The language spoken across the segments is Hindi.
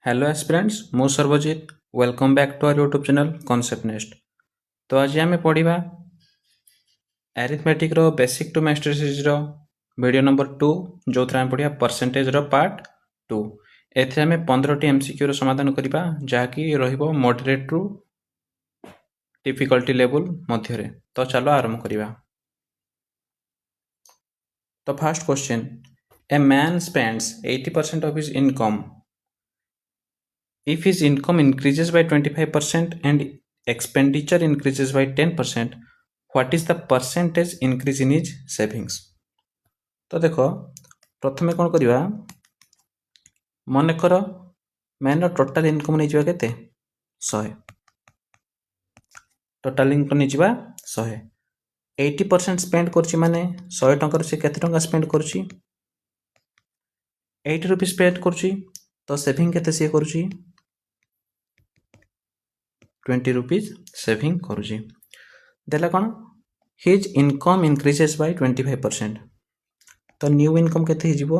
हेलो एस्पिरेंट्स मु Sarbajit welcome back to our YouTube channel concept nest. तो आज आम पढ़ा एरिथमेटिक रो बेसिक टू मैस्ट्रेसिस रो वीडियो नंबर 2 जो आम पढ़ा परसेंटेज रो पार्ट 2। एथे आम 15 एमसीक्यू रो समाधान करबा जहाँकि रहिबो मॉडरेट रु डिफिकल्टी लेवल मध्य। तो चलो आरंभ करबा। तो first question, a man spends 80% of his income. If his income increases by 25% and expenditure increases by 10%, what is the percentage increase in his savings? तो देखो प्रथमे कौन करिवा, मन कर मैन टोटाल इनकम नहीं जावा केते 100, टोटाल इनकम नहीं जावा 100, 80% स्पेंड करछि माने 100 टंका से केते टंका स्पेंड करछि 80 रुपीस स्पेंड करछि। तो सेविंग केते से करछि 20 रुपीस सेविंग करुछि। देला कौन हिज इनकम इनक्रीजेस बाय 25%। तो न्यू इनकम केते हिजिबो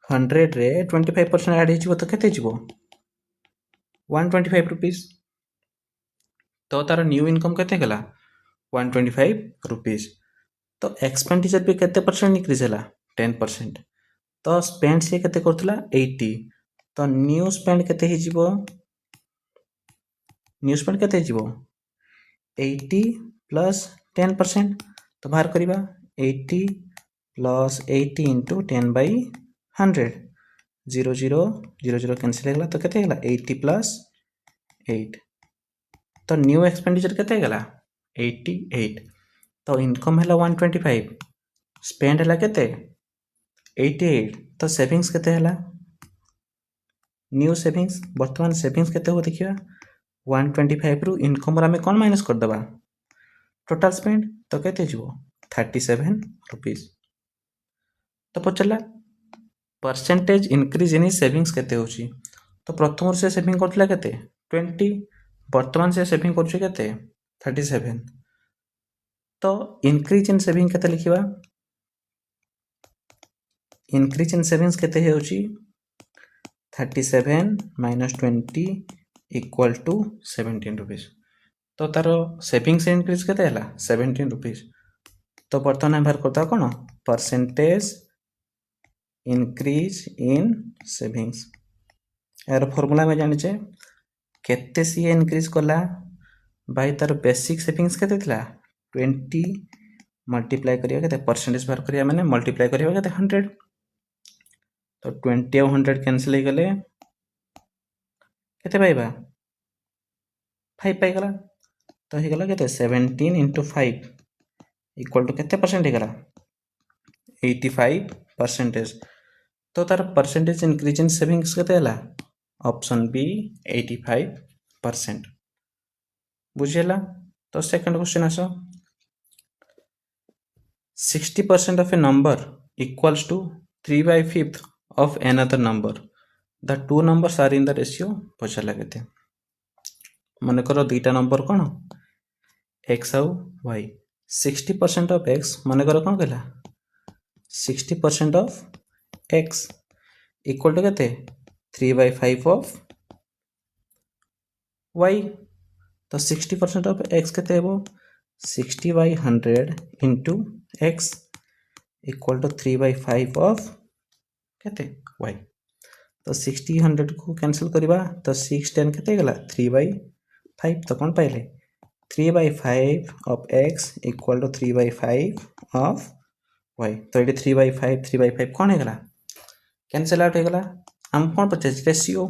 100 रे 25% ऐड हिजिबो तो केते हिजिबो 125 रुपीस। तो तार न्यू इनकम केते गला 125 रुपीस। तो एक्सपेंडिचर भी केते परसेंट इंक्रीज हला 10%। तो स्पेंड से केते करथला 80। तो न्यू स्पेंड केते हिजिबो, न्यू स्पेंड केते हिजिबो 80 प्लस 10%। तो बाहर करिबा 80 प्लस 80 इंटू 10 बाई 100, 0 0 0 0 कैंसिल होगा तो केते होगा 80 प्लस 8। तो न्यू एक्सपेंडिचर केते होगा 88। तो इनकम है 125, स्पेंड है केते 88। तो सेविंग्स केते है न्यू सेविंग्स, वर्तमान सेविंग्स केते हो देखिया 125 रु इनकम आम कौन माइनस करदे टोटाल स्पेंड तो केते जीवो 37 रुपीस। तो पचला परसेंटेज इंक्रीज इन सेविंग्स केते होची। तो प्रथम से सेविंग करथिला केते 20, वर्तमान से सेविंग करछु केते 37। तो इंक्रीज इन सेविंग केते लिखिबा, इंक्रीज इन सेविंग्स केते होची 37 माइनस 20 इक्वल टू 17 रुपीस। तो तार सेविंग्स इंक्रीज केते हला 17 रुपीस। तो बर्तमान बाहर करता कौन परसेंटेज इंक्रीज इन सेविंग्स। यार फॉर्मूला में जानिचे केते सी इंक्रीज कला बाय तार बेसिक सेविंग्स केते थिला 20 मल्टीप्लाई करिया केते परसेंटेज बाहर करिया माने मल्टीप्लाई करिया केते 100। तो 20 और 100 कैंसिल हो गले केते पाइबा 5 पाई गला। तो हो गला केते 17 इंटू 5 इक्वल टू केते परसेंट होगा 85%। तो तार परसेंटेज इंक्रीज इन सेविंग्स केते हला ऑप्शन बी 85%। बुझेला। तो सेकंड क्वेश्चन आसो, 60% of a number equals to 3/5 of another number. The two numbers are in the ratio पचला केते। मन कर दुईटा नंबर कौन x आउ y, 60% of x मन कर कौन कहला 60% of x इक्वल टू केते 3/5 of y। तो 60% of x केते हेबो 60/100 into x equal to 3/5 of केते y। तो 60 100 को कैंसिल करबा तो 6 10 केते गला 3/5। तो कौन पाइले 3/5 of x equal to 3/5 of y। तो ये 3/5 3/5 कौन है गला कैंसिल आउट हो गला। हम कौन पचास रेशियो,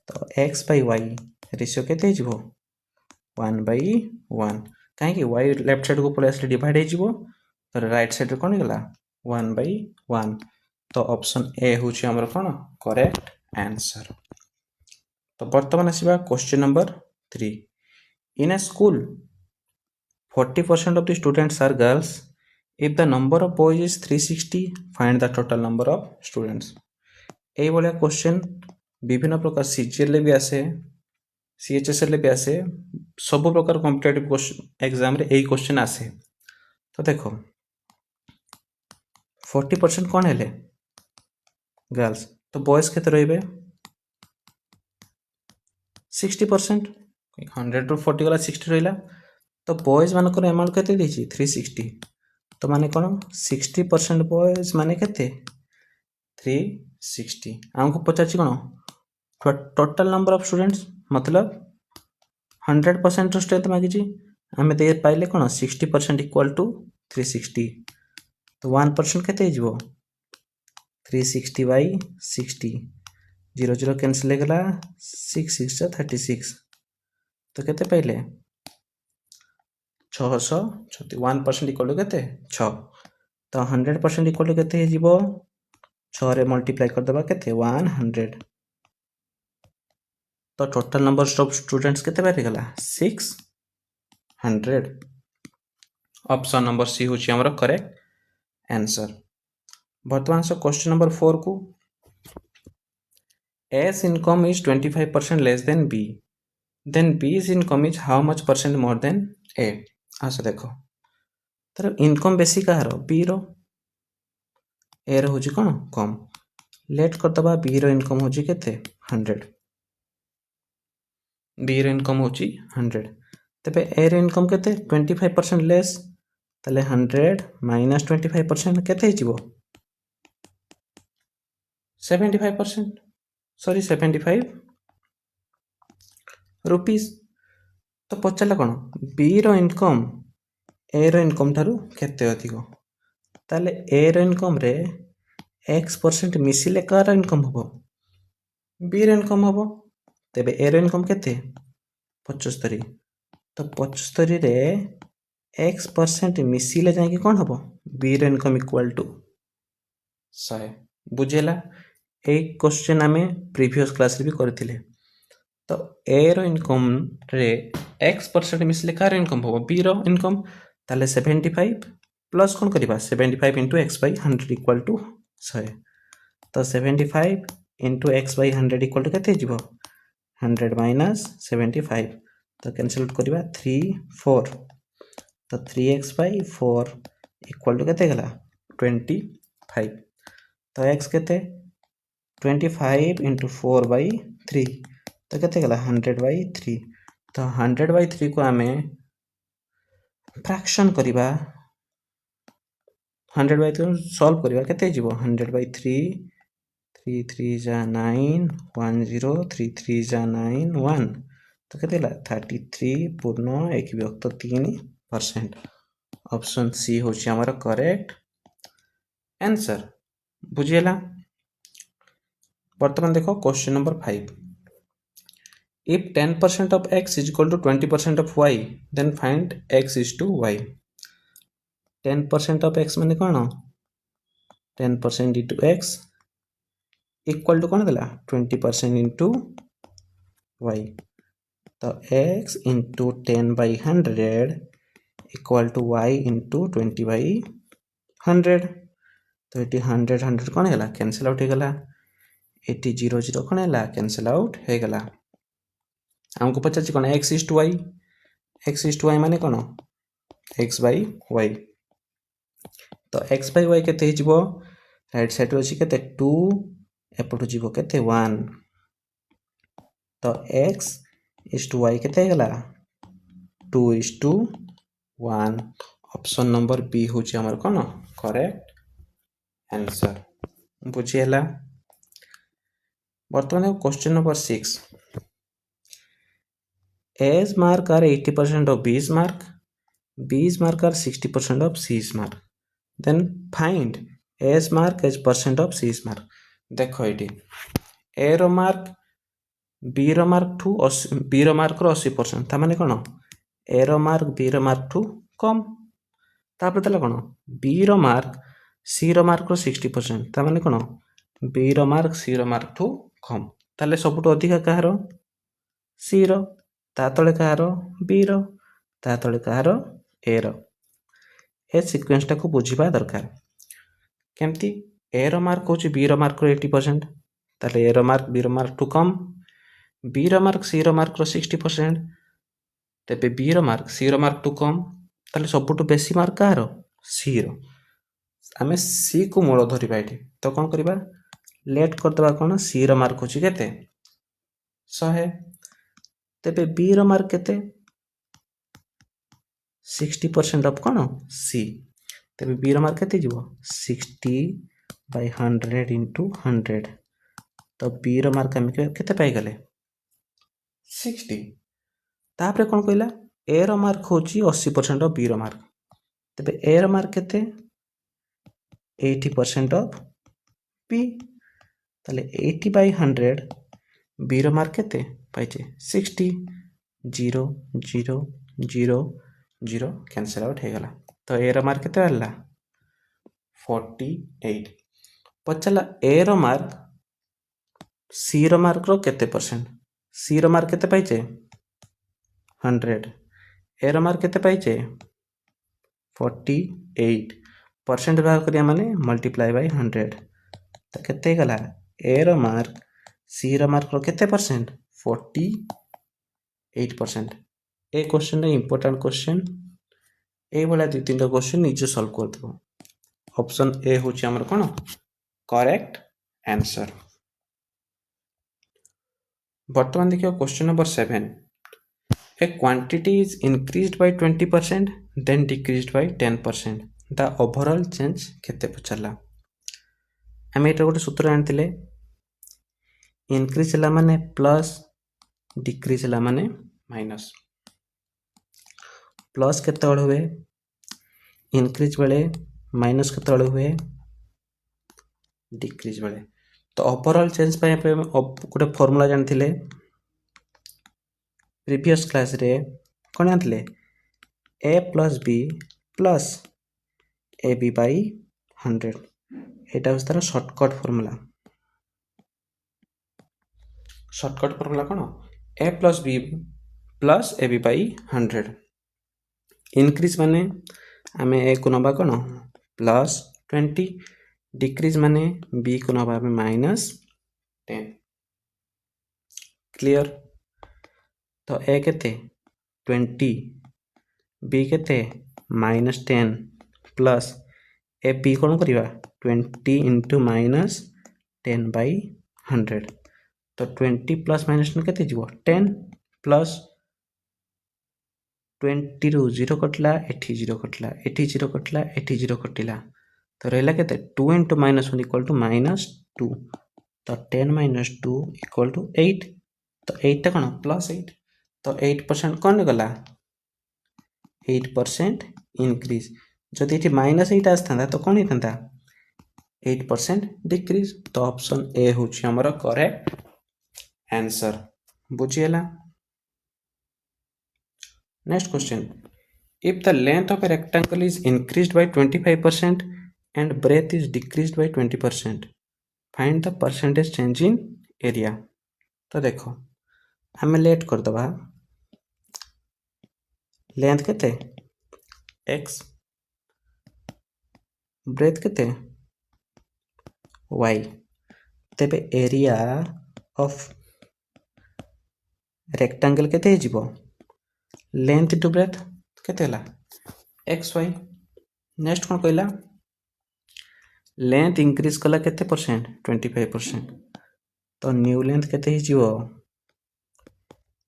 तो x by y रेशियो केते जीवो 1/1। कहीं y लेफ्ट साइड को पळे आसले डिवाइड हो जीवो तो राइट साइड रे कौन गला 1/1। तो ऑप्शन ए होची हमर कौन करेक्ट आंसर। तो वर्तमान आसीबा question number 3। In a school 40% of the students are girls. If the number of boys is 360, find the total number of students. এই বলে क्वेश्चन विभिन्न प्रकार सीजीएल भी आसे, सीएचएसएल भी आसे, सब प्रकार कॉम्पिटिटिव एग्जाम रे एई क्वेश्चन आसे। तो देखो 40% कौन हेले गर्ल्स तो बॉयज केते रहिबे 60%। 100 ରୁ 40 गला 60 रहिला तो बॉयज मानकर अमाउंट केते देछि 360 तो माने कोन 60% बॉयज माने केते 360 हमको पचाछि कोन टोटल नंबर ऑफ स्टूडेंट्स मतलब 100% रो स्ट्रेंथ मागिछि हमें दे पाइले कोन 60% इक्वल टू 360 तो 1% केते हिजबो 360 बाय 60 0 0 कैंसिल हो गला 6 6 36 तो केते पाइले 600 1% इक्वल टू केते 6 तो 100% इक्वल टू केते हिजबो 6 रे मल्टीप्लाई कर देबा केते 100 तो टोटल नंबर ऑफ स्टूडेंट्स केते बारी गला 600 ऑप्शन नंबर सी होची हमर करेक्ट आंसर। वर्तमान से क्वेश्चन नंबर 4 को A's income is 25% less than B then B's income is how much percent more than A आस देखो तर इनकम बेसी कहार B रो A रो होची कोन कम लेट कर दबा B रो इनकम होची केते 100 B रो इनकम होची 100 तबे A रो इनकम केते 25% लेस तले 100 माइनस 25% केते हिजिबो 75% सॉरी 75 रुपीस तो पचाला कोन B रो इनकम A रो इनकम थारु केते अधिक ताले A रो इनकम रे x% मिसिले कार इनकम हबो B रो इनकम हबो तबे A रो इनकम केते 75 तो 75 रे x% मिसिले जाय कि कोन हबो B रो इनकम इक्वल टू 100 बुझेला ए क्वेश्चन हमें प्रीवियस क्लास रे भी करथिले तो A रो इनकम रे x% मिसिले कार इनकम हबो B रो इनकम ताले 75 प्लस कोन करबा 75 * x / 100 इक्वल टू 100 तो 75 * x / 100 इक्वल टू केते जिवो 100 माइनस 75 तो कैंसिल आउट करबा 3 4 तो 3x / 4 इक्वल टू केते गला 25 तो x केते 25 * 4/3 तो केते गला 100/3 तो 100/3 को हमें फ्रैक्शन करिबा 100/3 सॉल्व करिबा केते जिवो 100/3 3 3 जा 9 1 0 3 3 जा 9 1 तो केते ला 33 पूर्ण एक विभक्त 3% ऑप्शन सी होची हमर करेक्ट आंसर बुझियला। वर्तमान देखो question number 5 if 10% of x is equal to 20% of y then find x is to y 10% of x माने कोन 10% into x इक्वल टू कोन देला 20% into y तो x into 10/100 equal to y into 20/100 तो ये 100 100 कोन हैला कैंसिल आउट हे गला 80 0 0 कोन हैला कैंसिल आउट हे गला हमको पचाछि कोन x is to y माने कोन x by y तो x by y केते हिजबो राइट साइड रो अछि केते 2 एपटो जीवो केते 1 तो x is to y केते गला 2 is to 1 option number B होची हमर कोन करेक्ट आंसर बुझियला। वर्तमान question number 6 A's mark are 80% of B's mark B's mark are 60% of C's mark then find A's mark as percent of C's mark देखो एटी A रो मार्क B रो मार्क ठू B रो मार्क रो 80% ता माने कोन A रो मार्क B रो मार्क ठू कम तापर तले कोन B रो मार्क C रो मार्क रो 60% ता माने कोन B रो मार्क C रो मार्क ठू कम ताले सबटो अधिक काहारो C रो ता तले काहारो B रो ता तले काहारो A रो ए सीक्वेंस टा को बुझिबा दरकार केमती A रो मार्क होची B रो मार्क रो 80% ताले A रो मार्क B रो मार्क ठू कम B रो मार्क C रो मार्क रो 60% तेबे B रो मार्क C रो मार्क ठू कम ताले सबटो बेसी मार्क काहारो C रो आमे C को मूल धरिबा एठी तो कोन करबा लेट करदे कौन सी मार्क होची केते 100 तेबे बी मार्क केते 60% ऑफ कौन सी तेबे बी मार्क केते जीवो 60/100 इंटू 100 तो बी मार्क आम केते पाई गले 60 तापरे कौन कहला ए मार्क होची 80% ऑफ बी मार्क तेबे ए मार्क केते 80% ऑफ बी ताले 80/100 बी मार्क केते पाइचे 60 0 0 0 0 कैंसिल आउट हो गला तो ए मार्क केते वाला 48 पचला ए मार्क सी मार्क रो केते परसेंट सी मार्क केते पाइचे 100 ए मार्क केते पाइचे 48 परसेंट बाहर करिया माने मल्टीप्लाई बाय 100 तो केते गला ए मार्क सी मार्क रो केते परसेंट 48%। ए क्वेश्चन इंपोर्टेंट क्वेश्चन ए वाला दु तीन क्वेश्चन निजे सॉल्व कर दो ऑप्शन ए होची हमर कोन करेक्ट आंसर। वर्तमान देखियो question number 7 a quantity is increased by 20% then decreased by 10% the overall change केते पचला आम एटा गोटे सूत्र आनथिले इंक्रीज हला माने प्लस डिक्रीज हला माने माइनस प्लस केते बड़ हुए इंक्रीज बेले माइनस केते बड़ हुए डिक्रीज बेले तो ओवरऑल चेंज पे गोटे फार्मूला जानथिले प्रीवियस क्लास रे कोन जानथिले a plus b plus ab by 100 एटा उस तरह शॉर्टकट फार्मूला कोन a plus b plus ab by 100 increase माने आमे a को नबा कोन प्लस 20 डिक्रीज माने b को नबा में माइनस 10 क्लियर तो ए केते 20 बी केते माइनस 10 प्लस ए बी कौन करिवा 20 इंटू माइनस 10/100 तो 20 प्लस माइनस केते जीवो 10 प्लस 20 रु 0 कटला एठी 0 कटला एठी 0 कटला एठी 0 कटिला तो रहला केते 2 into minus 1 equal to minus 2 तो 10 माइनस 2 इक्वल टू 8 तो 8 टा कौन प्लस 8 तो 8% कौन गला 8% इंक्रीज जदि ये माइनस 8 आसता तो कौन होता 8% डिक्रीज तो ऑप्शन ए होची हमर करेक्ट आंसर बुझिएला। Next question if the length of a rectangle is increased by 25% and breadth is decreased by 20% find the percentage change in area तो देखो हमें लेट कर दबा लेंथ केते x ब्रेथ केते y तेबे एरिया ऑफ रेक्टेंगल केते जीवो लेंथ टू ब्रेथ केते हला xy नेक्स्ट कोन कहला लेंथ इंक्रीज कला केते परसेंट 25% तो न्यू लेंथ केते ही जीवो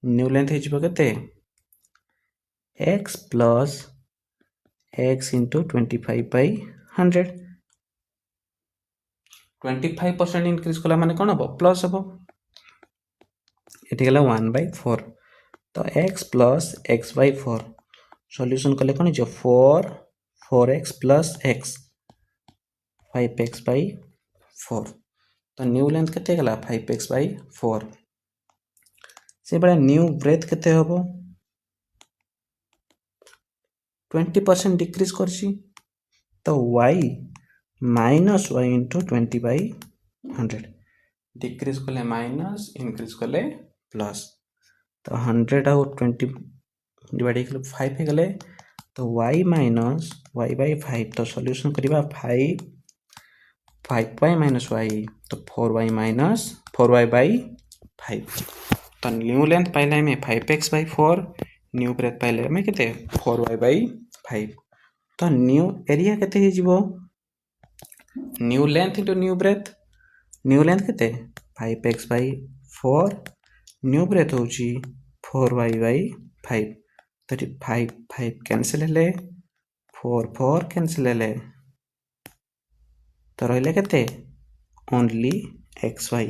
न्यू लेंथ ही जीवो केते x plus x into 25/100 25% increase कला माने कौन हम प्लस हम ये 1/4 तो x प्लस x/4 सॉल्यूशन कले कौन जो 4x प्लस x 5x/4 तो न्यू लेंथ केते गला 5x/4 से बड़ा न्यू ब्रेथ केते हबो 20% डिक्रीज करछि तो y minus y into 20/100 decrease कले माइनस इंक्रीज कले प्लस तो 100 आउ 20 डिवाइड 5 हो गले तो y माइनस y/5 तो सॉल्यूशन करिबा 5y माइनस y तो 4y माइनस 4y/5 तो न्यू लेंथ पाइले में 5x/4 न्यू ब्रेथ पाइले में केते 4y/5 तो न्यू एरिया केते ही जीवो new length into new breadth new length केते 5x/4 न्यू ब्रेथ होची 4y/5 तो 5 कैंसिल हेले 4 कैंसिल हेले तो रहिले केते ओनली xy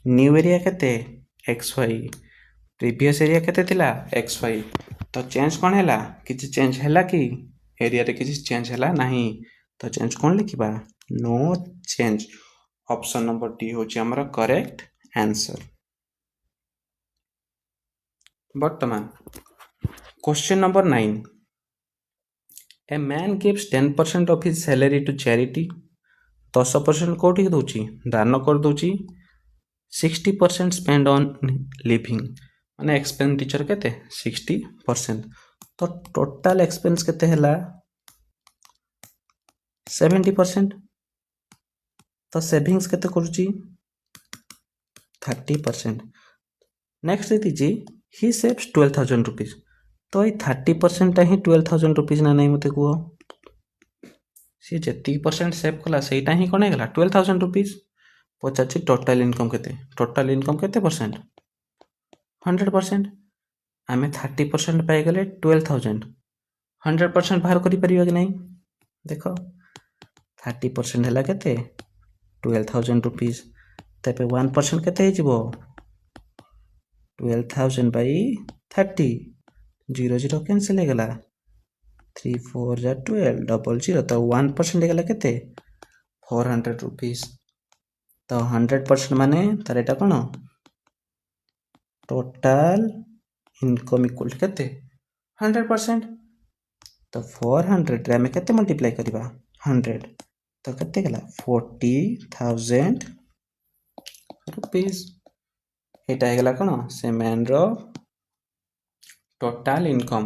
न्यू एरिया केते xy प्रीवियस एरिया केते थिला xy तो चेंज कोन हैला किछि चेंज हैला कि एरिया रे किछि चेंज हैला नाही तो चेंज कोन लिखिबा no change option number D होची हमर करेक्ट आंसर। वर्तमान question number 9 a man gives 10% of his salary to charity 10% कोठी दोची दान कर दोची 60% स्पेंड ऑन लिविंग माने एक्सपेंडिचर केते 60% तो टोटल एक्सपेंस केते हैला 70% तो सेविंग्स केते करूची 30%। नेक्स्ट दीजिए ही सेव्स 12,000 रुपीज तो ये 30% ही 12,000 रुपीज ना नहीं मते को सी जेती परसेंट सेव कला सेटा ही कोन हेगला 12,000 रुपीज पचाची टोटल इनकम केते परसेंट 100% आमे 30% पाई गले 12,000 100% बाहर करि परिबा कि नहीं देखो 30% हैला केते 12,000 रुपीज तबे 1% केते हे जिवो 12,000 by 30 0 कैंसिल हे गला 3 4 जा 12 डबल 0 तो 1% हे गला केते 400 रुपीस तो 100% माने तार एटा कोन टोटल इनकम इक्वल केते 100% तो 400 रे हमें केते मल्टीप्लाई करबा 100 तो केते गला 40,000 रुपीस एटा हे गला कोन से मैन रो टोटल इनकम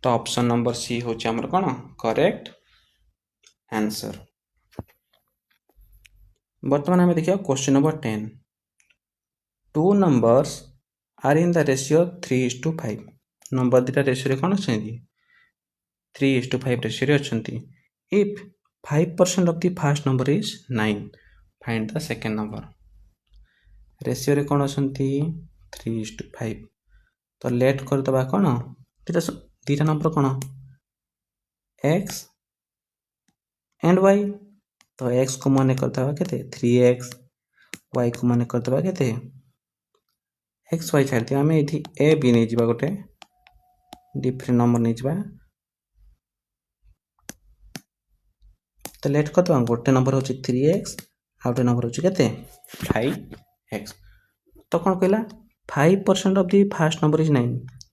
तो ऑप्शन नंबर सी होची हमर कोन करेक्ट आंसर। वर्तमान हमें देखियो question number 10 two numbers are in the ratio 3:5 number दिटा रेशियो रे कोन अछंती 3:5 रेशियो रे अछंती if 5% of the first number is 9 find the second number ratio रे कोन अछंती 3:5 तो लेट कर दबा कोन दीटा नंबर कोन x एंड y तो x को माने कर दबा केते 3x y को माने कर दबा केते xy छाड़ दिया हमें इथि a b नै जिबा गोटे डिफरेंट नंबर नै जिबा तो लेट कर दबा गोटे नंबर होची 3x आ गोटे नंबर होची केते 5x तो कोन कहला 5% of the first number is 9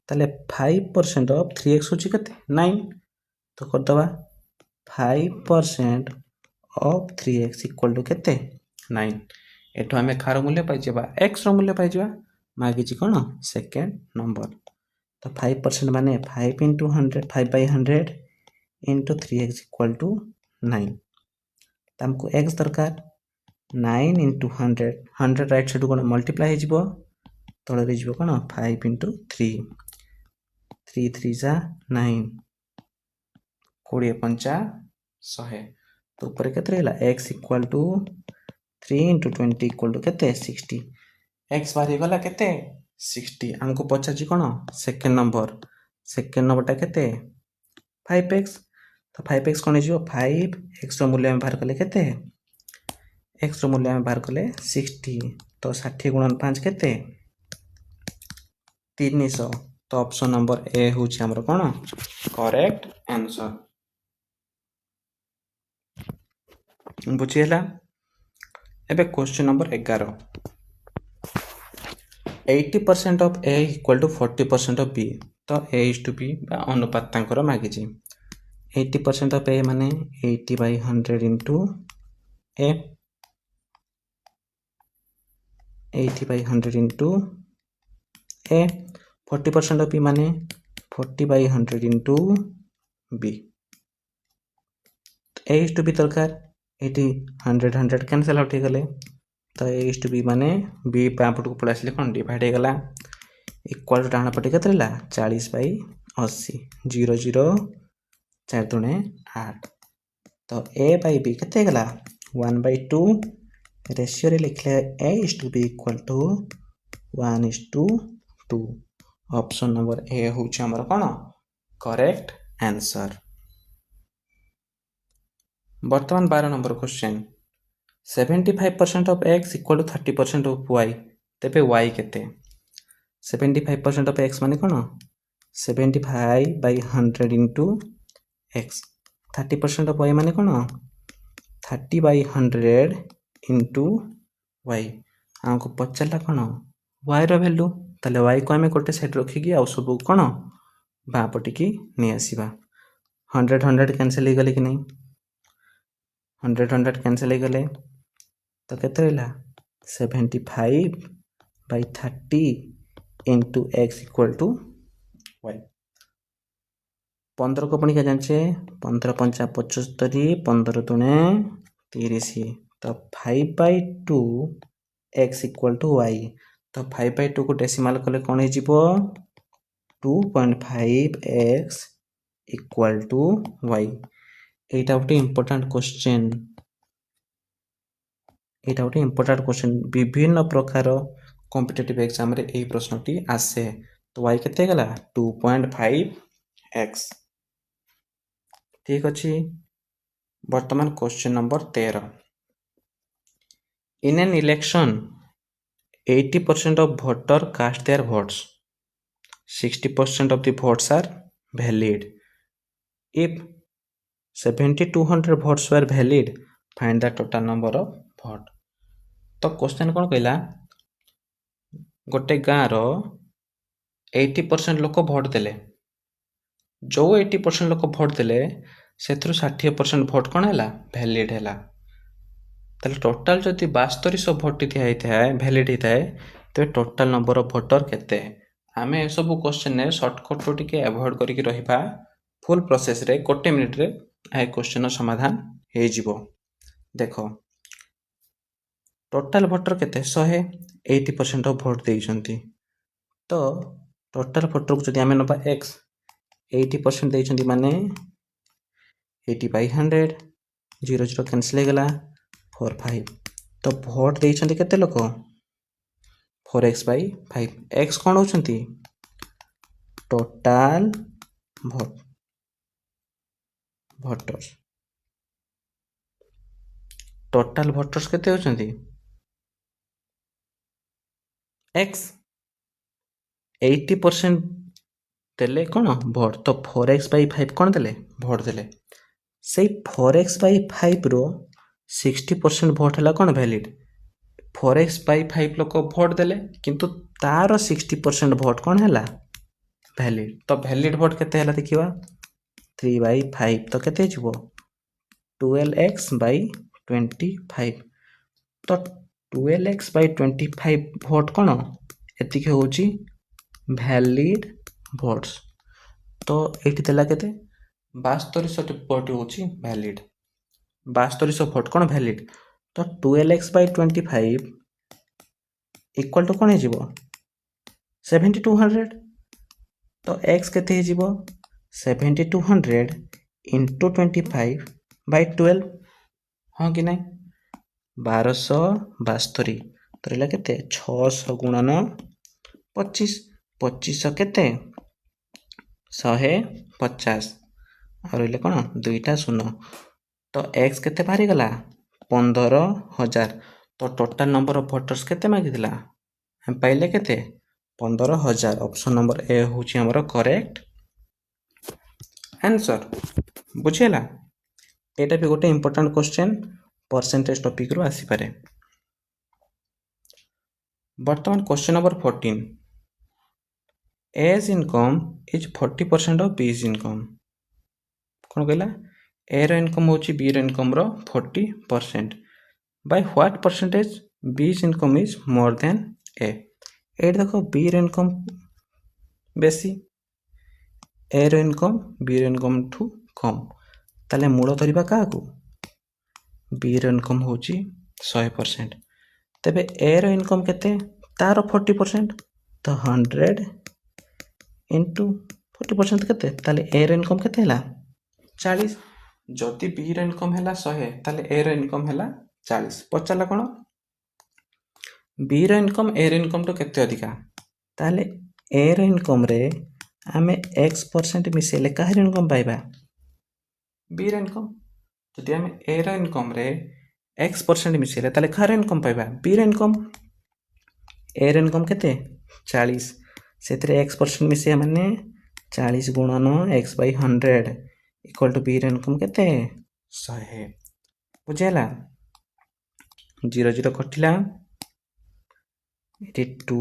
ताले 5% ऑफ 3x होची केते 9 तो कर दबा 5% ऑफ 3x इक्वल टू केते 9 एठो हमें खार मूल्य पाइ जेबा x रो मूल्य पाइ जेबा मागी छी कोन सेकंड नंबर तो 5% माने 5 into 100 5/100 into 3x equal to 9 तो हमको x दरकार 9 into 100 100 राइट साइड को मल्टीप्लाई हे जिवो तळे रे जिवो कोन 5 into 3 3 3 जा 9 20 5 100 तो ऊपर केते रहला x equal to 3 into 20 equal to केते 60 x बारी गला केते 60 हमको पछा जी कोन सेकंड नंबर ता केते 5x तो 5x कोन जिवो 5 x रो मूल्य हम बाहर कले केते x रो मूल्य हम बाहर कले 60 तो 60 गुणन 5 केते 300 तो ऑप्शन नंबर ए होची हमर कोन करेक्ट आंसर बुझियला। एबे question number 11 80% of a equal to 40% of b तो a is to b बा अनुपात तांकर मागी छी 80% ऑफ a माने 80/100 into a 80/100 into a 40% of b माने 40/100 into b a is to b दरकार 100 कैंसिल आउट गले तो a is to b माने b पापट को पळा कोन डिवाइड हे गला इक्वल टू डाना पटे केतला 40/80 0 0 4 2 8 तो a by b केते गला 1/2 रेशियो रे लिखले A/B equal to 1:2। Option number A हूँ आमर कौन करेक्ट आंसर। बर्तमान 12 number question 75% of x equal to 30% of y तेबे y केते 75% ऑफ x माने कौन 75/100 इंटू x 30% ऑफ y माने कौन 30/100 इंटू y हमको पचारा कौन y रो वैल्यू ताले y को आम गोटे साइड रखिकी आउ सब कौन बाँ पटिकी नहीं आसवा 100 कैंसिल हो गले कि नहीं 100 कैंसिल हो गले तो केते रहा 75/30 into x equal to y 15 को पुणी क्या जाने 15 पंचा 75 15 दूने 30 तो 5/2 x इक्वल टू y तो 5/2 को डेसिमाल कले कौन हो 2.5x इक्वल टू y। एटा गोटे इंपोर्टेंट क्वेश्चन विभिन्न प्रकार कॉम्पिटिटिव एग्जाम रे एही प्रश्नटी आसे तो y केते गला 2.5x ठीक अछि। वर्तमान question number 13 in an election 80% of voter cast their votes 60% of the votes are valid if 7200 votes were valid find the total number of vote। तो क्वेश्चन कौन कहला गोटे गाँव रो 80% लोक भोट देले जो 80% लोक भोट देले से 60% भोट कौन है वैलिड है ताले टोटाल जदि 7200 भोट दिया वैलिड होता है तो टोटाल नंबर ऑफ वोटर केते आम ए सब क्वेश्चन ने शॉर्टकट रो टिके अवॉइड करिक रहिबा फुल प्रोसेस रे गोटे मिनिट रे ए क्वेश्चन समाधान हो जिवो। देखो टोटाल वोटर केते 100 80% ऑफ वोट देइछंती तो टोटाल वोटर को जदि आमे नबा x 80% देइछंती माने 80/100 0 0 कैंसिल हो गला 4 5 तो भोट देइछंती केते लोक 4x/5 x कौन होचंती टोटाल भोटर्स टोटाल भोटर्स केते होचंती x 80% देले कौन भोट तो 4x/5 कौन देले भोट देले से 4x/5 रो 60% भोट है कौन वैलिड 4x/5 लोक भोट देले किंतु तार 60% भोट कौन है वैलिड तो वैलिड भोट केते हला देखिबा 3/5 तो केते जिवो 12x/25 तो 12x/25 भोट कौन एतिक होची वैलिड भोट्स तो एठी देला केते 7200 भोट होची वैलिड 7200 भोट कौन वैलिड तो 12x/25 इक्वल टू कौन है 7200 तो x केते है 7200 इंटू 25/12 हाँ कि नहीं 1272 तो रहा केते 600 गुणन 25 2500 केते 150 और रहा कौन दुईटा शून्य तो x केते बाहरी गला 15000 तो टोटाल नंबर ऑफ वोटर्स केते मागिदिला हम पाइले केते 15000 ऑप्शन नंबर ए होची हमर करेक्ट आंसर बुझेला एटा भी गोटे इंपोर्टेंट क्वेश्चन परसेंटेज टॉपिक रो आसी पारे। वर्तमान question number 14 A's income is 40% of B's income कौन कहला A रो इनकम होची B रो इनकम रो 40% by what percentage B's income is more than A एट देखो B रो इनकम बेसी A रो इनकम B रो इनकम ठू कम ताले मूल धरिबा काकू B रो इनकम होची 100% तेबे A रो इनकम केते तार 40% तो 100 इंटू 40% केते ताले A रो इनकम केते हला 40 जदि B रो इनकम हला 100 ताले A रो इनकम हला 40 पचाला कोन बी रो इनकम ए रो इनकम टू केते अधिका ताले ए रो इनकम रे आमे x% मिसेले काहर इनकम पाइबा बी रो इनकम जदि आमे ए रो इनकम रे x% मिसेले ताले काहर इनकम पाइबा बी रो इनकम ए रो इनकम केते 40 सेतरे x% मिसे माने 40 गुणन x by 100 equal to B रो इनकम केते 100 बुझेला 0 0 कटिला एटी 2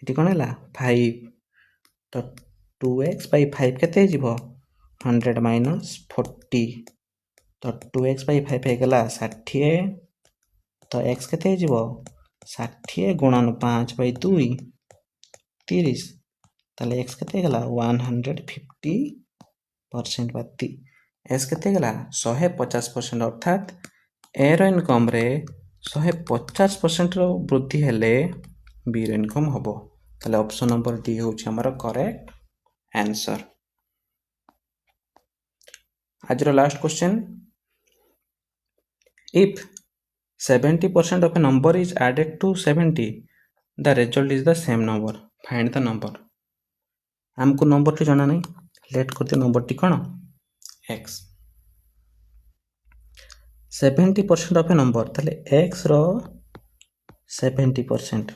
एटी कोन हला 5 तो 2x by 5 केते जीवो 100 minus 40 तो 2x by 5 हे गला 60 तो x केते जीवो 60 गुणन 5 by 2 30 ताले x केते गला 150% बाती s केते गला 150% अर्थात a रो इनकम रे 150% रो वृद्धि हेले b रो इनकम होबो ताले ऑप्शन नंबर डी होछि हमर करेक्ट आंसर। आज रो last question if 70% of a number is added to 70 the result is the same number find the number हमको नंबर टी जाना नहीं लेट करते नंबर टी कौन x 70% ऑफ ए नंबर ताले x रो 70%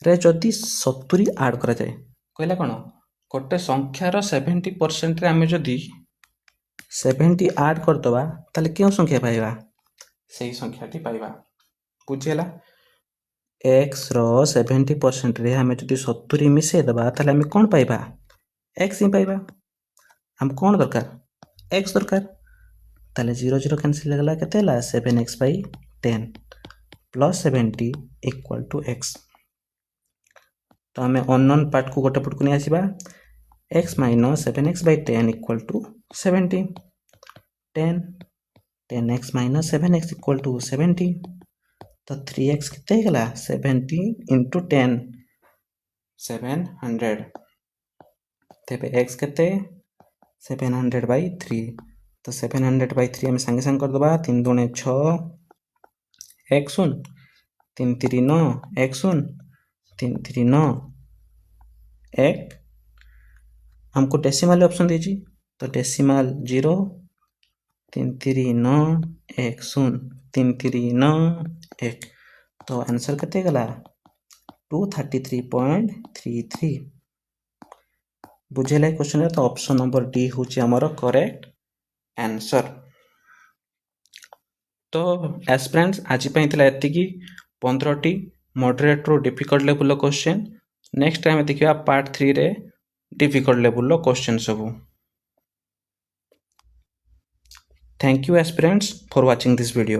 रे जदि 70 ऐड करा जाए कहला कोन गोटे संख्या रो 70% रे हमें जदि 70 ऐड कर दबा ताले केउ संख्या पाइबा सही संख्या टी पाइबा बुझेला x रो 70% रे हमें जदि 70 मिसे दबा ताले हमें कोन पाइबा x ही पाइबा हम कोन दरकार x दरकार ताले 0 0 कैंसिल गला केते ला 7x by 10 plus 70 equal to x तो हमें अननोन पार्ट को गोटे पट को नहीं आसीबा x minus 7x by 10 equal to 70 10 10x minus 7x equal to 70 तो 3x कितने गला 70 into 10 700 तेबे x कितने 700 by 3 तो 700 by 3 हमें संगे संग कर दबा 3 दूने 6 x सुन 3 3 9 x सुन 3 3 9 1 हमको डेसिमल ऑप्शन दीजिए तो डेसिमल 0 3 3 9 1 सुन 3 3 9 1 तो आंसर कितने गला 233.33 बुझेला क्वेश्चन तो ऑप्शन नंबर डी होची हमर करेक्ट आंसर। तो एस्पिरेंट्स आज पे इतला एतिकी 15 टी मॉडरेट रो difficult level question next time देखिबा पार्ट 3 रे डिफिकल्ट लेवल क्वेश्चन सब। Thank you aspirants for watching this video.